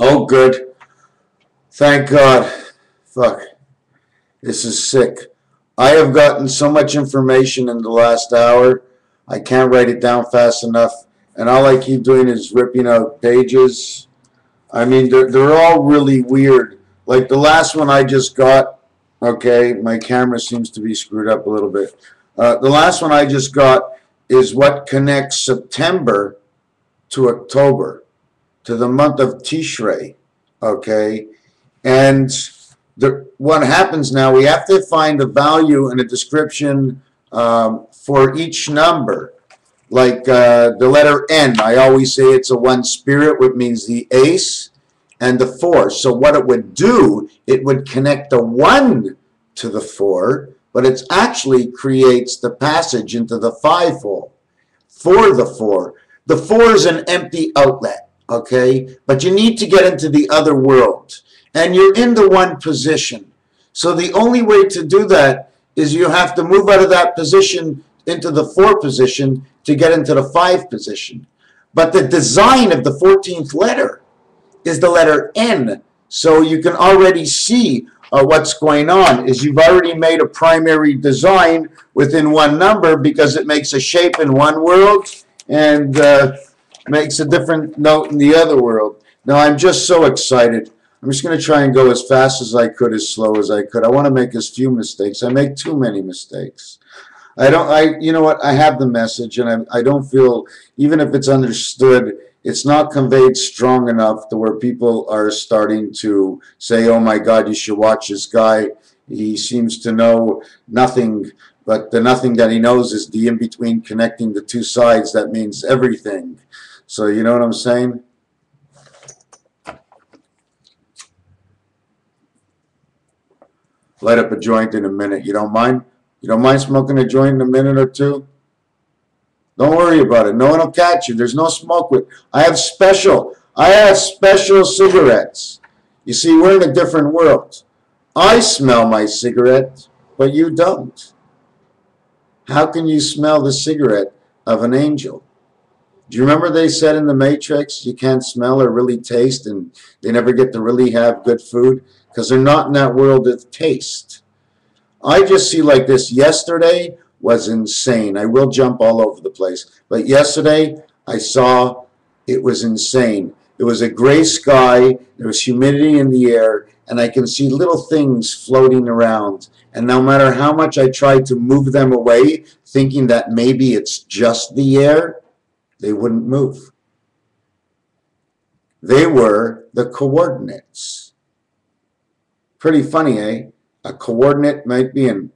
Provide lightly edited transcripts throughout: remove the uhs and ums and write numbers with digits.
Oh, good. Thank God. Fuck. This is sick. I have gotten so much information in the last hour. I can't write it down fast enough. And all I keep doing is ripping out pages. I mean, they're all really weird. Like the last one I just got. Okay, my camera seems to be screwed up a little bit. The last one I just got is what connects September to October, to the month of Tishrei. Okay, and what happens now, we have to find a value and a description for each number. Like the letter N, I always say it's a one spirit, which means the ace and the 4. So what it would do, it would connect the 1 to the 4, but it actually creates the passage into the 5 hole for the 4. The 4 is an empty outlet, okay? But you need to get into the other world, and you're in the 1 position. So the only way to do that is you have to move out of that position into the 4 position to get into the 5 position. But the design of the 14th letter is the letter N. So you can already see what's going on is you've already made a primary design within one number because it makes a shape in one world and makes a different note in the other world. Now I'm just so excited. I'm just going to try and go as fast as I could, as slow as I could. I want to make as few mistakes. I make too many mistakes. You know what? I have the message, and I don't feel, even if it's understood, it's not conveyed strong enough to where people are starting to say, oh my God, you should watch this guy. He seems to know nothing, but the nothing that he knows is the in-between connecting the two sides. That means everything. So you know what I'm saying? Light up a joint in a minute. You don't mind? You don't mind smoking a joint in a minute or two? Don't worry about it. No one will catch you. There's no smoke with. I have special cigarettes. You see, we're in a different world. I smell my cigarette, but you don't. How can you smell the cigarette of an angel? Do you remember they said in the Matrix, you can't smell or really taste, and they never get to really have good food? Because they're not in that world of taste. I just see like this. Yesterday was insane. I will jump all over the place. But yesterday, I saw it was insane. It was a gray sky. There was humidity in the air. And I can see little things floating around. And no matter how much I tried to move them away, thinking that maybe it's just the air, they wouldn't move. They were the coordinates. Pretty funny, eh? A coordinate might be an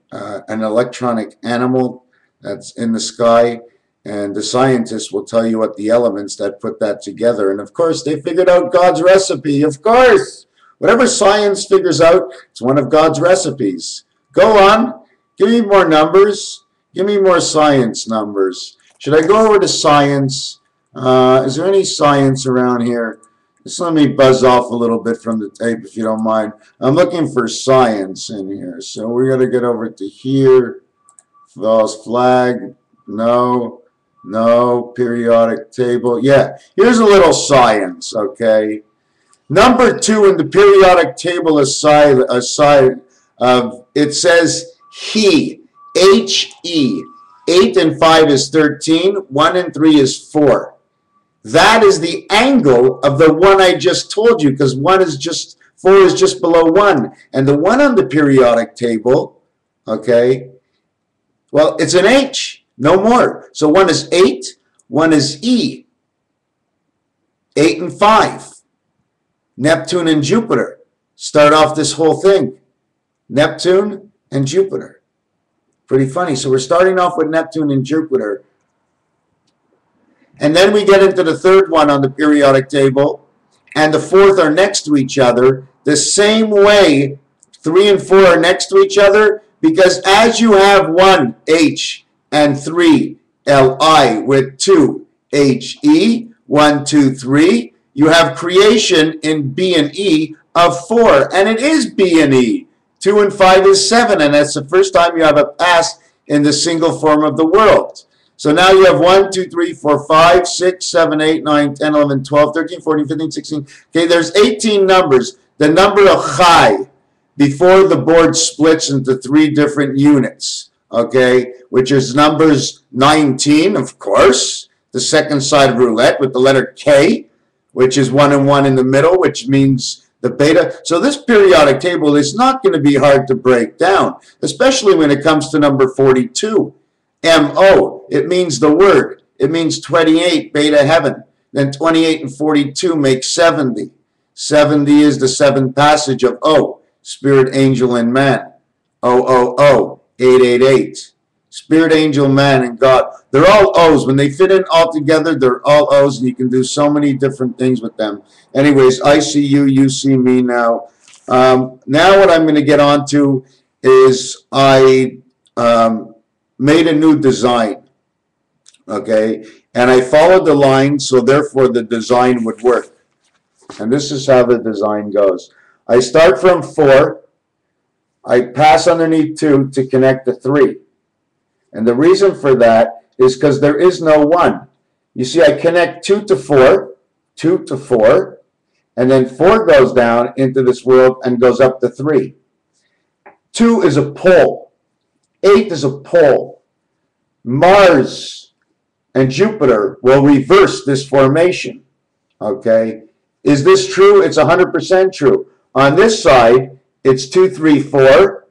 electronic animal that's in the sky, and the scientists will tell you what the elements that put that together. And of course, they figured out God's recipe. Of course, whatever science figures out, it's one of God's recipes. Go on, give me more numbers. Give me more science numbers. Should I go over to science? Is there any science around here? Just let me buzz off a little bit from the tape if you don't mind. I'm looking for science in here. So we're going to get over to here. False flag. No. No. Periodic table. Yeah. Here's a little science, okay? Number 2 in the periodic table aside of, it says he. H-E. 8 and 5 is 13. 1 and 3 is 4. That is the angle of the one I just told you, because 4 is just below 1. And the one on the periodic table, okay, well, it's an H, no more. So 1 is 8, 1 is E. 8 and 5. Neptune and Jupiter start off this whole thing. Neptune and Jupiter. Pretty funny. So we're starting off with Neptune and Jupiter. And then we get into the third one on the periodic table, and the fourth are next to each other. The same way 3 and 4 are next to each other, because as you have 1 H and 3 Li with 2 He, 1, 2, 3, you have creation in B and E of 4, and it is B and E. 2 and 5 is 7, and that's the first time you have a pass in the single form of the world. So now you have 1, 2, 3, 4, 5, 6, 7, 8, 9, 10, 11, 12, 13, 14, 15, 16. Okay, there's 18 numbers. The number of Chai before the board splits into 3 different units, okay, which is numbers 19, of course, the second side of roulette with the letter K, which is 1 and 1 in the middle, which means the beta. So this periodic table is not going to be hard to break down, especially when it comes to number 42. M-O, it means the word. It means 28, beta heaven. Then 28 and 42 make 70. 70 is the 7th passage of O, spirit, angel, and man. O, 888. Spirit, angel, man, and God. They're all O's. When they fit in all together, they're all O's, and you can do so many different things with them. Anyways, I see you, you see me now. Now what I'm going to get on to is I made a new design, okay? And I followed the line, so therefore the design would work. And this is how the design goes. I start from 4. I pass underneath 2 to connect to 3. And the reason for that is because there is no 1. You see, I connect 2 to 4, 2 to 4, and then 4 goes down into this world and goes up to 3. 2 is a pole. 8 is a pole. Mars and Jupiter will reverse this formation. Okay? Is this true? It's 100% true. On this side, it's 2, 3, 4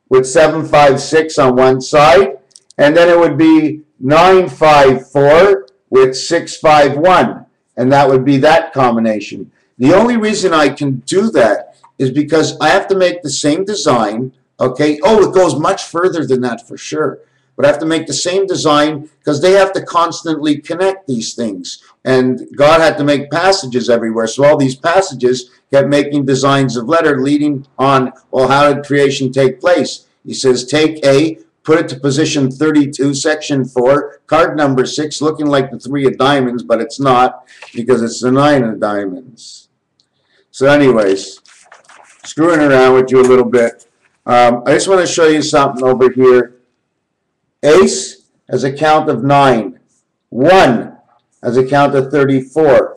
with 7, 5, 6 on one side. And then it would be 9, 5, 4 with 6, 5, 1. And that would be that combination. The only reason I can do that is because I have to make the same design. Okay? Oh, it goes much further than that for sure. But I have to make the same design because they have to constantly connect these things. And God had to make passages everywhere. So all these passages kept making designs of letter leading on, well, how did creation take place? He says, take A, put it to position 32, section 4, card number 6, looking like the 3 of diamonds, but it's not because it's the 9 of diamonds. So anyways, screwing around with you a little bit. I just want to show you something over here. Ace has a count of 9. 1 has a count of 34.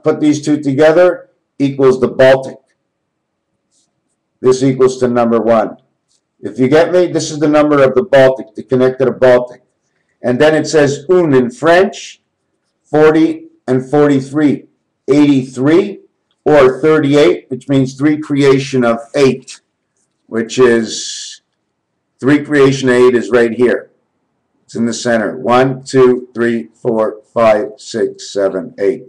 Put these two together equals the Baltic. This equals to number 1. If you get me, this is the number of the Baltic, to connect to the Baltic. And then it says un in French, 40 and 43. 83 or 38, which means 3 creation of 8, which is 3 creation of 8 is right here. It's in the center. 1, 2, 3, 4, 5, 6, 7, 8.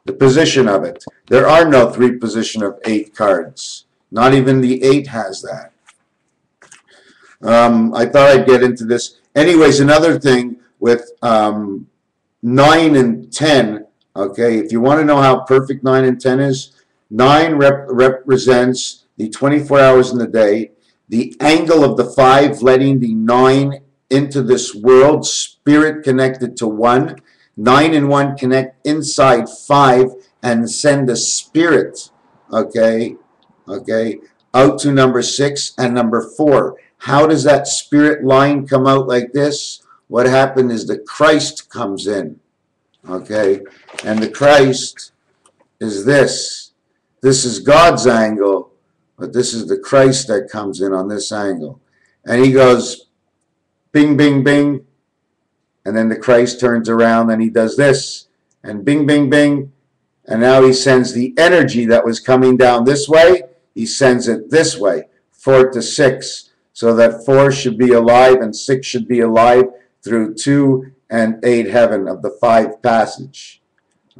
The position of it. There are no 3 position of 8 cards. Not even the 8 has that. I thought I'd get into this. Anyways, another thing with 9 and 10, okay, if you want to know how perfect 9 and 10 is, 9 represents the 24 hours in the day, the angle of the 5 letting the 9 into this world, spirit connected to 1. 9 and 1 connect inside 5 and send the spirit, okay, out to number 6 and number 4. How does that spirit line come out like this? What happened is the Christ comes in, okay, and the Christ is this. This is God's angle, but this is the Christ that comes in on this angle. And he goes bing, bing, bing, and then the Christ turns around and he does this, and bing, bing, bing, and now he sends the energy that was coming down this way, he sends it this way, 4 to 6. So that 4 should be alive and 6 should be alive through 2 and 8 heaven of the 5 passage.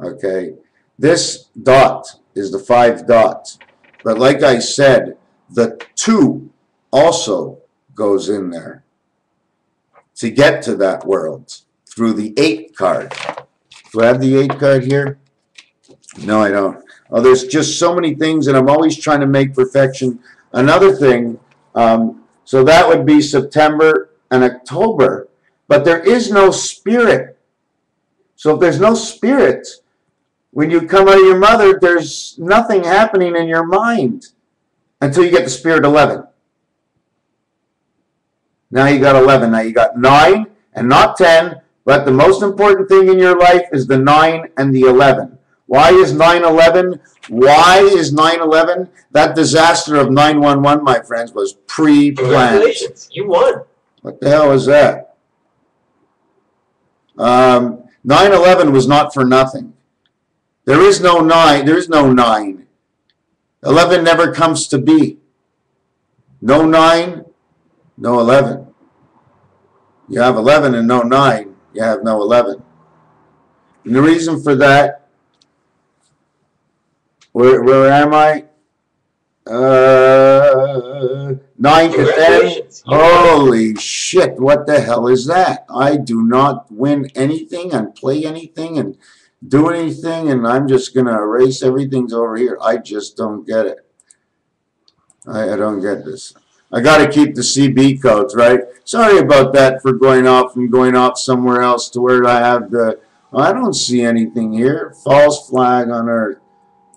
Okay. This dot is the 5 dot. But like I said, the 2 also goes in there to get to that world through the 8 card. Do I have the 8 card here? No, I don't. Oh, there's just so many things, and I'm always trying to make perfection. Another thing, so that would be September and October. But there is no spirit. So if there's no spirit, when you come out of your mother, there's nothing happening in your mind until you get the spirit 11. Now you got 11. Now you got 9 and not 10, but the most important thing in your life is the 9 and the 11. Why is 9/11? Why is 9/11? That disaster of 9/11, my friends, was pre-planned. Congratulations, you won. What the hell was that? 9/11 was not for nothing. There is no 9. There is no 9. 11 never comes to be. No 9, no 11. You have 11 and no 9, you have no 11. And the reason for that, where am I? 9 to 10. Holy shit, what the hell is that? I do not win anything and play anything and do anything, and I'm just going to erase everything's over here. I just don't get it. I don't get this. I got to keep the CB codes, right? Sorry about that for going off and going off somewhere else to where I have the... I don't see anything here. False flag on Earth.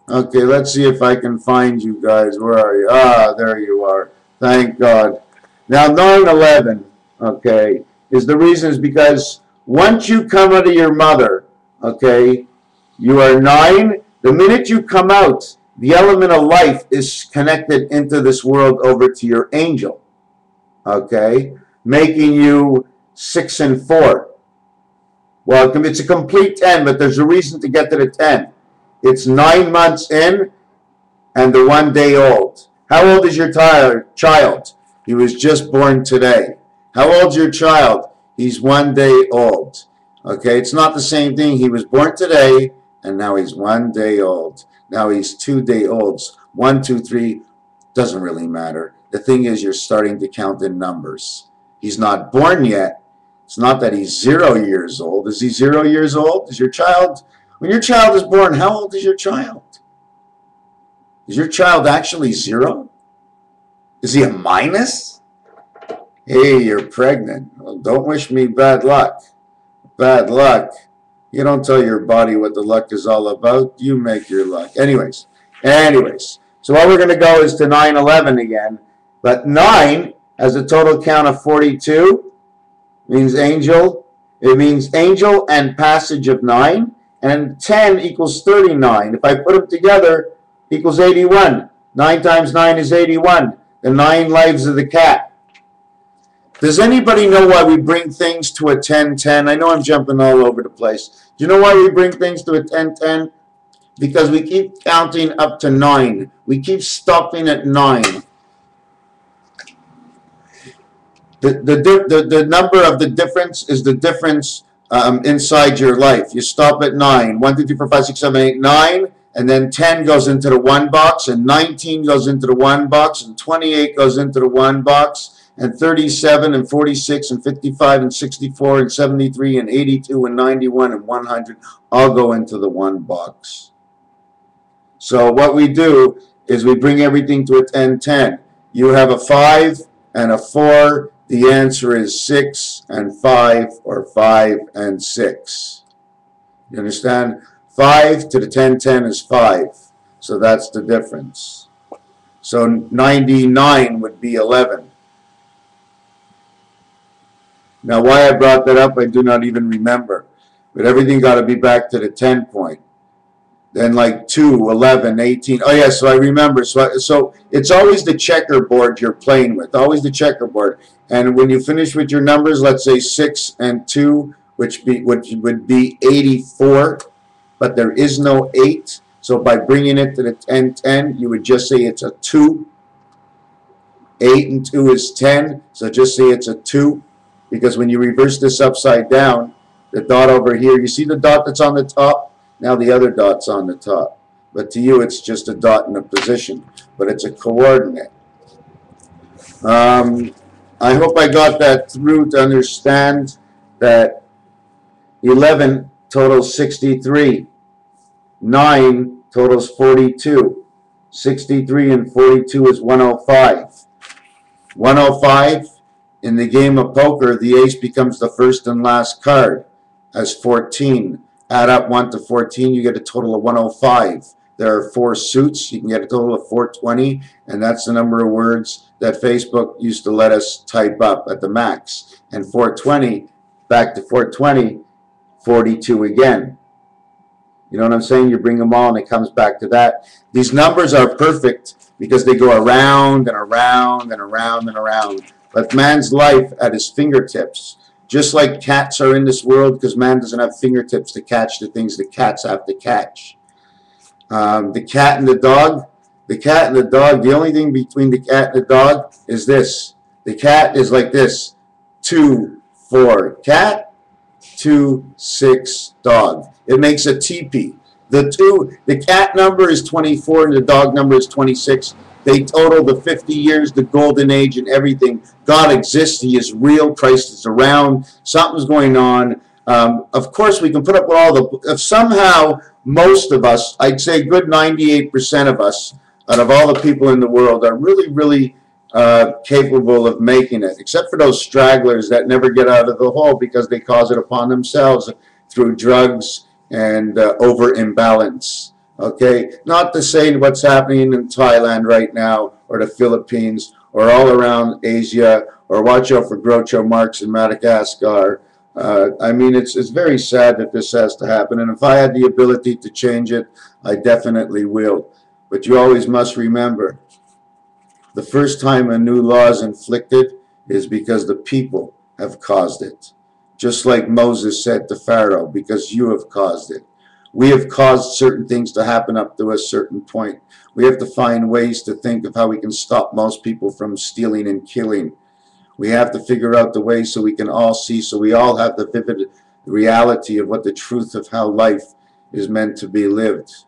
Okay, let's see if I can find you guys. Where are you? Ah, there you are. Thank God. Now, 9/11, okay, is the reason is because once you come out of your mother, okay, you are 9. The minute you come out, the element of life is connected into this world over to your angel, okay, making you 6 and 4. Well, it's a complete 10, but there's a reason to get to the 10. It's 9 months in and the 1 day old. How old is your child? He was just born today. How old's your child? He's 1 day old. Okay, it's not the same thing. He was born today and now he's 1 day old. Now he's 2 day olds. 1, 2, 3, doesn't really matter. The thing is, you're starting to count in numbers. He's not born yet. It's not that he's 0 years old. Is he 0 years old? Is your child... When your child is born, how old is your child? Is your child actually 0? Is he a minus? Hey, you're pregnant. Well, don't wish me bad luck. Bad luck. You don't tell your body what the luck is all about. You make your luck. Anyways. So what we're going to go is to 9/11 again. But 9 has a total count of 42. Means angel. It means angel and passage of 9. And 10 equals 39. If I put them together, equals 81. 9 times 9 is 81. The 9 lives of the cat. Does anybody know why we bring things to a 10-10? I know I'm jumping all over the place. Do you know why we bring things to a 10-10? Because we keep counting up to 9. We keep stopping at 9. The number of the difference is the difference inside your life. You stop at 9. 1, 2, 3, 4, 5, 6, 7, 8, 9. And then 10 goes into the 1 box. And 19 goes into the 1 box. And 28 goes into the 1 box. And 37 and 46 and 55 and 64 and 73 and 82 and 91 and 100 all go into the 1 box. So what we do is we bring everything to a 10-10. You have a 5 and a 4. The answer is 6 and 5 or 5 and 6. You understand? 5 to the 10-10 is 5. So that's the difference. So 99 would be 11. Now why I brought that up, I do not even remember. But everything got to be back to the 10 point. Then like 2, 11, 18. Oh yeah, so I remember. So it's always the checkerboard you're playing with. Always the checkerboard. And when you finish with your numbers, let's say 6 and 2, which would be 84. But there is no 8. So by bringing it to the 10-10, you would just say it's a 2. 8 and 2 is 10. So just say it's a 2. Because when you reverse this upside down, the dot over here, you see the dot that's on the top? Now the other dot's on the top. But to you, it's just a dot in a position. But it's a coordinate. I hope I got that through to understand that 11 totals 63. 9 totals 42. 63 and 42 is 105. 105, in the game of poker, the ace becomes the first and last card as 14. Add up 1 to 14, you get a total of 105. There are 4 suits, you can get a total of 420, and that's the number of words that Facebook used to let us type up at the max. And 420 back to 420, 42 again. You know what I'm saying? You bring them all and it comes back to that. These numbers are perfect because they go around and around and around and around. But man's life at his fingertips, just like cats are in this world because man doesn't have fingertips to catch the things that cats have to catch. The cat and the dog, the only thing between the cat and the dog is this. The cat is like this: 2, 4 cat, 2, 6 dog. It makes a teepee. The cat number is 24 and the dog number is 26. They total the 50 years, the golden age, and everything. God exists. He is real. Christ is around. Something's going on. Of course, we can put up with all the... somehow, most of us, I'd say a good 98% of us, out of all the people in the world, are really, really capable of making it, except for those stragglers that never get out of the hole because they cause it upon themselves through drugs and over imbalance. Okay, not to say what's happening in Thailand right now, or the Philippines, or all around Asia, or watch out for Groucho Marx in Madagascar. I mean, it's very sad that this has to happen, and if I had the ability to change it, I definitely will. But you always must remember, the first time a new law is inflicted is because the people have caused it. Just like Moses said to Pharaoh, because you have caused it. We have caused certain things to happen up to a certain point. We have to find ways to think of how we can stop most people from stealing and killing. We have to figure out the way so we can all see, so we all have the vivid reality of what the truth of how life is meant to be lived,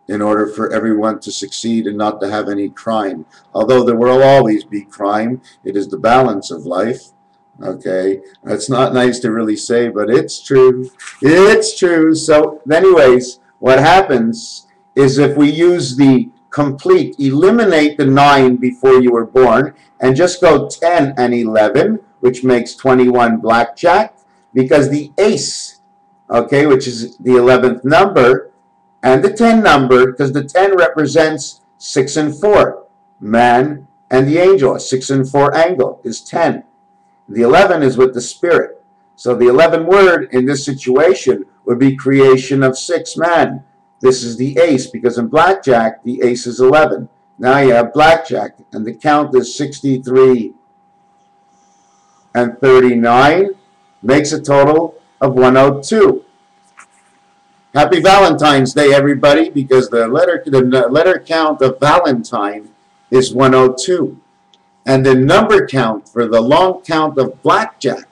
in order for everyone to succeed and not to have any crime. Although there will always be crime, it is the balance of life. Okay, that's not nice to really say, but it's true. It's true. So anyways, what happens is if we use the complete, eliminate the 9 before you were born, and just go 10 and 11, which makes 21 blackjack, because the ace, okay, which is the 11th number, and the 10 number, because the 10 represents 6 and 4, man and the angel. A 6 and 4 angle is 10. The 11 is with the spirit. So the 11 word in this situation would be creation of 6 man. This is the ace, because in blackjack, the ace is 11. Now you have blackjack, and the count is 63 and 39, makes a total of 102. Happy Valentine's Day, everybody, because the letter count of Valentine is 102. And the number count for the long count of blackjack,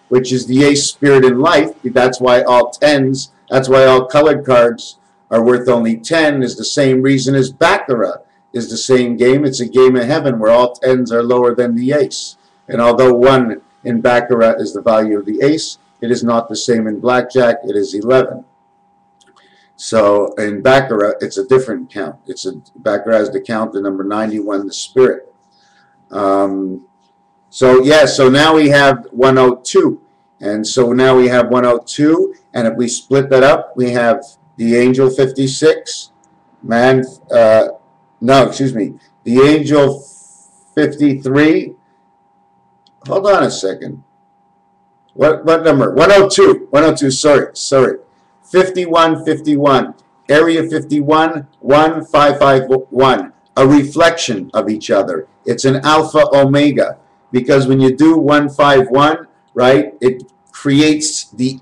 which is the ace spirit in life, that's why all 10s, that's why all colored cards are worth only 10, is the same reason as Baccarat is the same game. It's a game of heaven where all 10s are lower than the ace. And although 1 in Baccarat is the value of the ace, it is not the same in blackjack, it is 11. So in Baccarat, it's a different count. Baccarat is the count, the number 91, the spirit. So yeah, so now we have 102. And so now we have 102, and if we split that up, we have the angel 56, man, no, excuse me, the angel 53. Hold on a second. What number? 102. 102, sorry. 51, 51. Area 51, 1551. A reflection of each other. It's an alpha omega. Because when you do 151, right, it creates the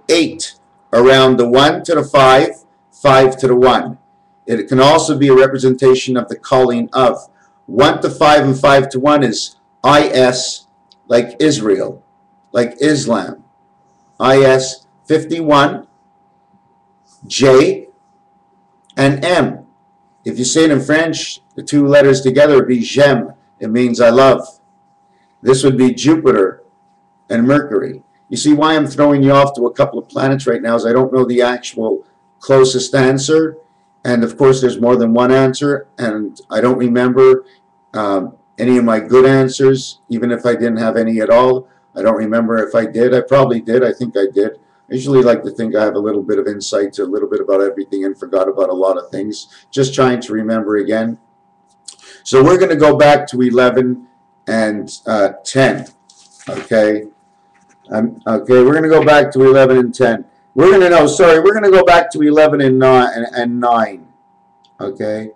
8 around the 1 to the 5, 5 to the 1. It can also be a representation of the calling of. 1 to 5 and 5 to 1 is IS, like Israel, like Islam. IS 51, J, and M. If you say it in French, the 2 letters together would be j'aime. It means I love. This would be Jupiter and Mercury. You see why I'm throwing you off to a couple of planets right now is I don't know the actual closest answer. And of course, there's more than one answer. And I don't remember any of my good answers, even if I didn't have any at all. I don't remember if I did. I probably did. I think I did. I usually like to think I have a little bit of insight to a little bit about everything and forgot about a lot of things. Just trying to remember again. So we're going to go back to 11 and 10. Okay. Okay, we're going to go back to 11 and 10. We're going to, no, sorry, we're going to go back to 11 and 9. Okay,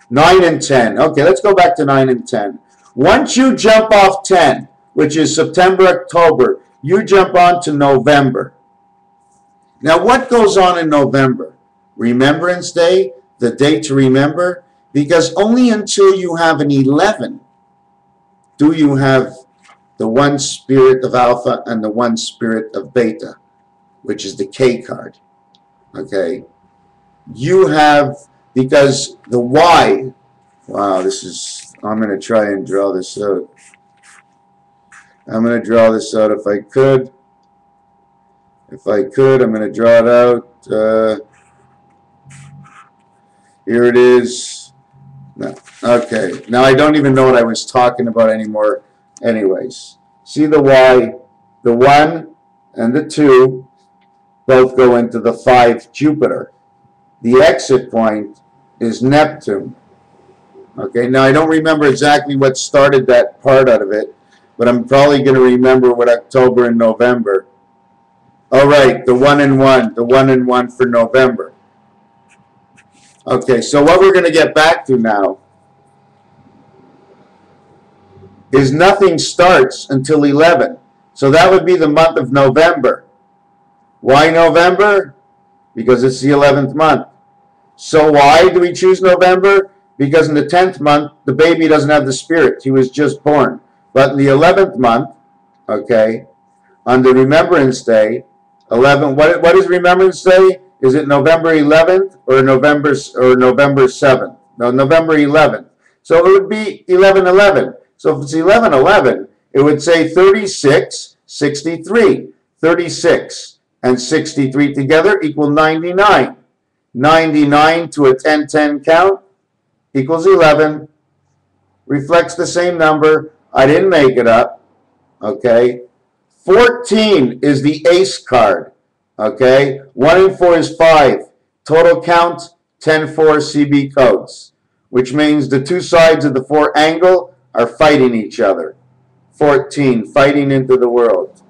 9 and 10. Okay, let's go back to 9 and 10. Once you jump off 10, which is September, October, you jump on to November. Now, what goes on in November? Remembrance Day, the day to remember, because only until you have an 11 do you have the one spirit of Alpha and the one spirit of Beta, which is the K card. Okay? You have, because the Y, wow, this is, I'm going to try and draw this out. I'm going to draw this out if I could. If I could, I'm going to draw it out. Here it is. No. Okay. Now I don't even know what I was talking about anymore. Anyways, see the Y, the 1 and the 2 both go into the 5 Jupiter. The exit point is Neptune. Okay. Now I don't remember exactly what started that part out of it, but I'm probably going to remember what October and November. All right, the 1 and 1, the 1 and 1 for November. Okay, so what we're going to get back to now is nothing starts until 11. So that would be the month of November. Why November? Because it's the 11th month. So why do we choose November? Because in the 10th month, the baby doesn't have the spirit. He was just born. But in the 11th month, okay, on the Remembrance Day, 11. What is Remembrance Day? Is it November 11th or November 7th? No, November 11th. So it would be 11/11. So if it's 11/11, it would say 36, 63. 36 and 63 together equal 99. 99 to a 10-10 count equals 11. Reflects the same number. I didn't make it up. Okay. 14 is the ace card. Okay. 1 and 4 is 5. Total count 10-4 CB codes, which means the two sides of the 4 angle are fighting each other. 14, fighting into the world.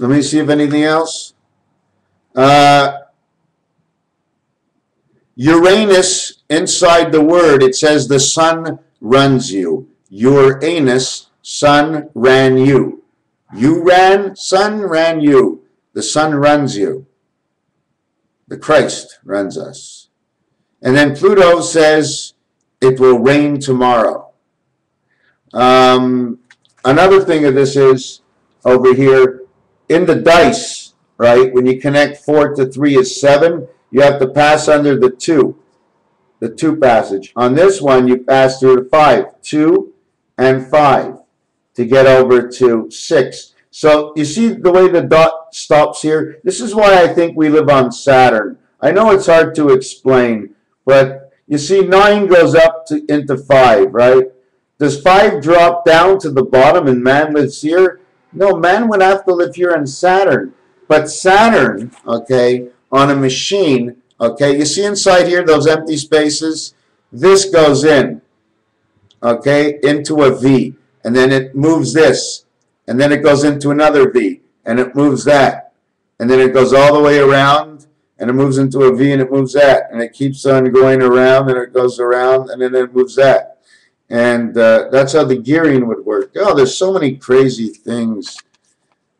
Let me see if anything else. Uranus, inside the word, it says the sun runs you. Uranus, sun ran you. You ran, sun ran you. The sun runs you. The Christ runs us. And then Pluto says it will rain tomorrow. Another thing of this is over here in the dice, right? When you connect 4 to 3 is 7. You have to pass under the 2 passage. On this one, you pass through the 5, 2 and 5 to get over to 6. So you see the way the dot stops here? This is why I think we live on Saturn. I know it's hard to explain, but you see 9 goes up into 5, right? Does 5 drop down to the bottom and man lives here? No, man would have to live here on Saturn. But Saturn, okay, on a machine, okay, you see inside here those empty spaces? This goes in, okay, into a V. And then it moves this. And then it goes into another V. And it moves that. And then it goes all the way around. And it moves into a V and it moves that. And it keeps on going around and it goes around and then it moves that. And that's how the gearing would work. Oh, there's so many crazy things.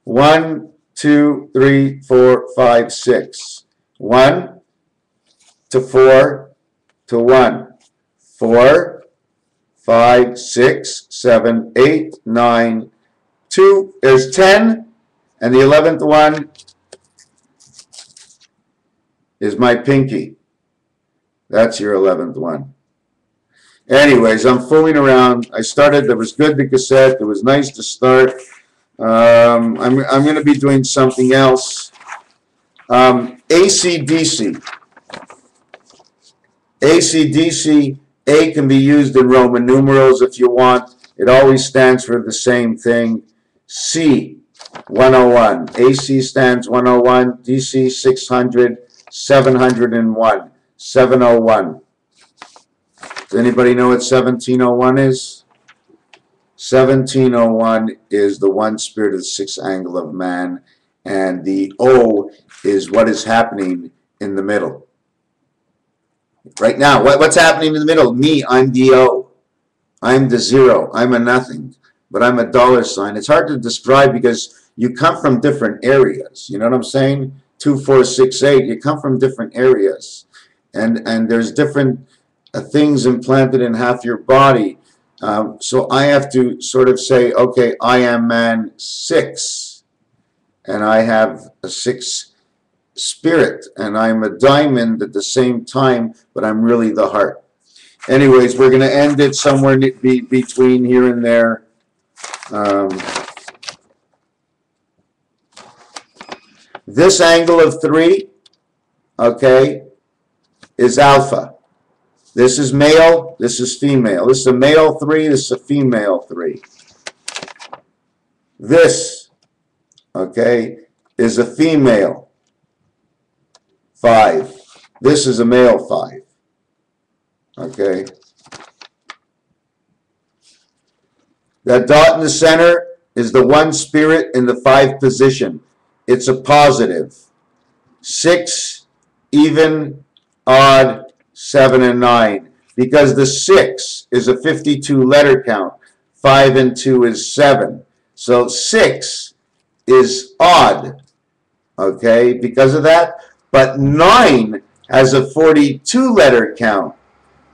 1, 2, 3, 4, 5, 6. 1 to 4 to 1. 4, 5, 6, 7, 8, 9, 2. There's 10. And the 11th one is my pinky. That's your 11th one. Anyways, I'm fooling around. I started, it was good, the cassette. It was nice to start. I'm going to be doing something else. AC/DC. AC/DC, A can be used in Roman numerals if you want. It always stands for the same thing. C, 101. AC stands 101. DC, 600. 701. 701. Does anybody know what 1701 is? 1701 is the one spirit of the sixth angle of man, and the O is what is happening in the middle. Right now, what's happening in the middle? Me, I'm the O. I'm the zero. I'm a nothing, but I'm a dollar sign. It's hard to describe because you come from different areas. You know what I'm saying? 2, 4, 6, 8. You come from different areas, and there's different things implanted in half your body. So I have to sort of say, okay, I am man 6, and I have a 6 spirit, and I'm a diamond at the same time, but I'm really the heart. Anyways, we're going to end it somewhere between here and there. This angle of 3, okay, is alpha. This is male, this is female. This is a male 3, this is a female 3. This, okay, is a female 5. This is a male 5. Okay. That dot in the center is the one spirit in the 5 position. It's a positive. 6, even, odd, 7, and 9. Because the 6 is a 52 letter count. 5 and 2 is 7. So 6 is odd. Okay, because of that. But 9 has a 42 letter count,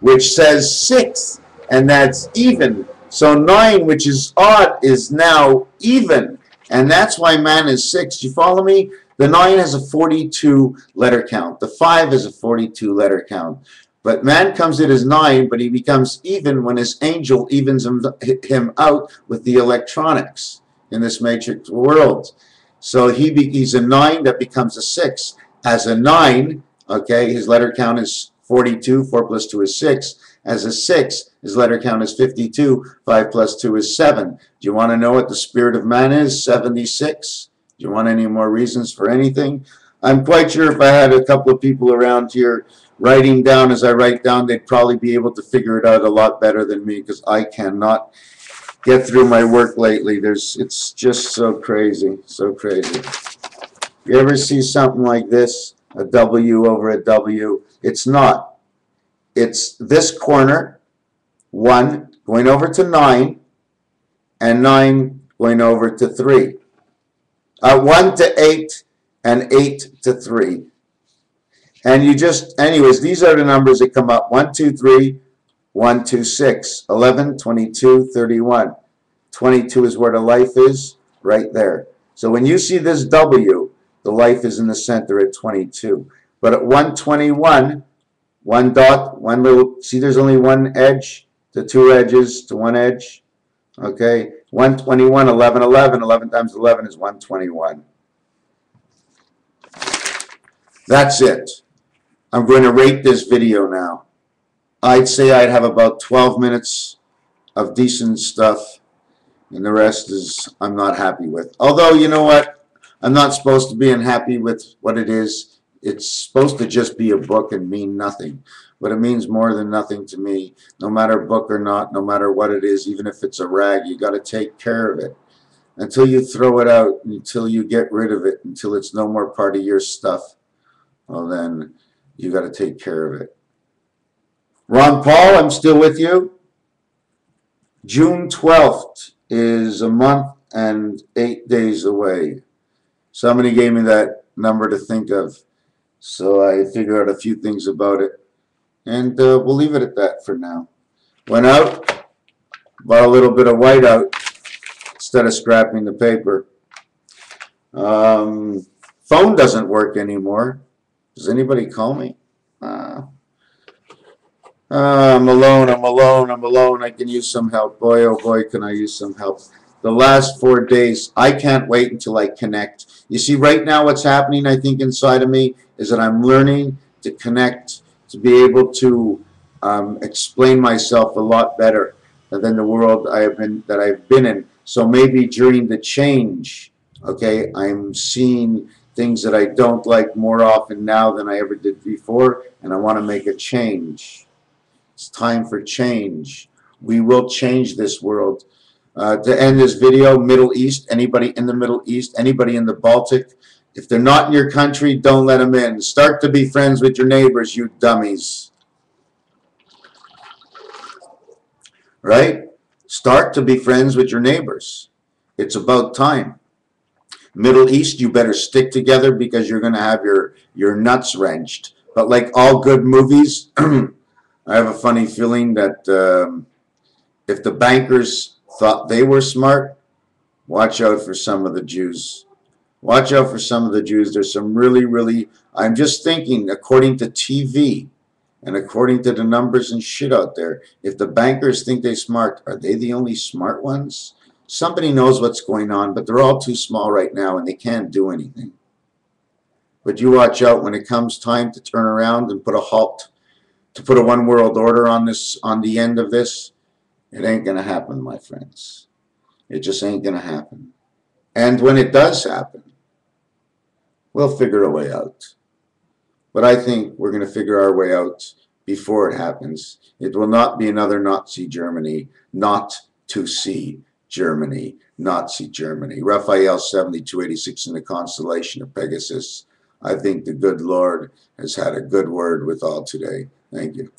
which says 6, and that's even. So 9, which is odd, is now even. And that's why man is 6. You follow me? The 9 has a 42 letter count. The 5 is a 42 letter count. But man comes in as 9, but he becomes even when his angel evens him out with the electronics in this matrix world. So he's a 9 that becomes a 6. As a 9, okay, his letter count is 42, 4 plus 2 is 6. As a 6, his letter count is 52, 5 plus 2 is 7. Do you want to know what the spirit of man is? 76. Do you want any more reasons for anything? I'm quite sure if I had a couple of people around here writing down as I write down, they'd probably be able to figure it out a lot better than me, because I cannot get through my work lately. It's just so crazy, so crazy. You ever see something like this? A W over a W? It's not. It's this corner, 1 going over to 9, and 9 going over to 3. 1 to 8, and 8 to 3. And you just, anyways, these are the numbers that come up. 1, 2, 3, 1, 2, 6, 11, 22, 31. 22 is where the life is, right there. So when you see this W, the life is in the center at 22. But at 121, 1 dot, 1 little, see there's only 1 edge to 2 edges to 1 edge. Okay, 121, 11, 11. 11 times 11 is 121. That's it. I'm going to rate this video now. I'd say I'd have about 12 minutes of decent stuff, and the rest is I'm not happy with. Although, you know what? I'm not supposed to be unhappy with what it is. It's supposed to just be a book and mean nothing. But it means more than nothing to me. No matter book or not, no matter what it is, even if it's a rag, you got to take care of it. Until you throw it out, until you get rid of it, until it's no more part of your stuff, well then, you got to take care of it. Ron Paul, I'm still with you. June 12th is a month and 8 days away. Somebody gave me that number to think of, so I figured out a few things about it. And we'll leave it at that for now. Went out, bought a little bit of whiteout instead of scrapping the paper. Phone doesn't work anymore. Does anybody call me? I'm alone, I'm alone, I'm alone. I can use some help. Boy, oh boy, can I use some help. The last 4 days, I can't wait until I connect. You see, right now what's happening, I think, inside of me is that I'm learning to connect, to be able to explain myself a lot better than the world I've been in. So maybe during the change, okay, I'm seeing things that I don't like more often now than I ever did before, and I want to make a change. It's time for change. We will change this world. To end this video, Middle East, anybody in the Middle East, anybody in the Baltic, if they're not in your country, don't let them in. Start to be friends with your neighbors, you dummies. Right? Start to be friends with your neighbors. It's about time. Middle East, you better stick together because you're going to have your nuts wrenched. But like all good movies, I have a funny feeling that if the bankers thought they were smart, watch out for some of the Jews. Watch out for some of the Jews. There's some really, I'm just thinking, according to TV and according to the numbers and shit out there, if the bankers think they're smart, are they the only smart ones? Somebody knows what's going on, but they're all too small right now and they can't do anything. But you watch out when it comes time to turn around and put a halt, to put a one world order on this, on the end of this. It ain't going to happen, my friends. It just ain't going to happen. And when it does happen, we'll figure a way out. But I think we're going to figure our way out before it happens. It will not be another Nazi Germany, not to see Germany, Nazi Germany. Raphael 7286 in the constellation of Pegasus. I think the good Lord has had a good word with all today. Thank you.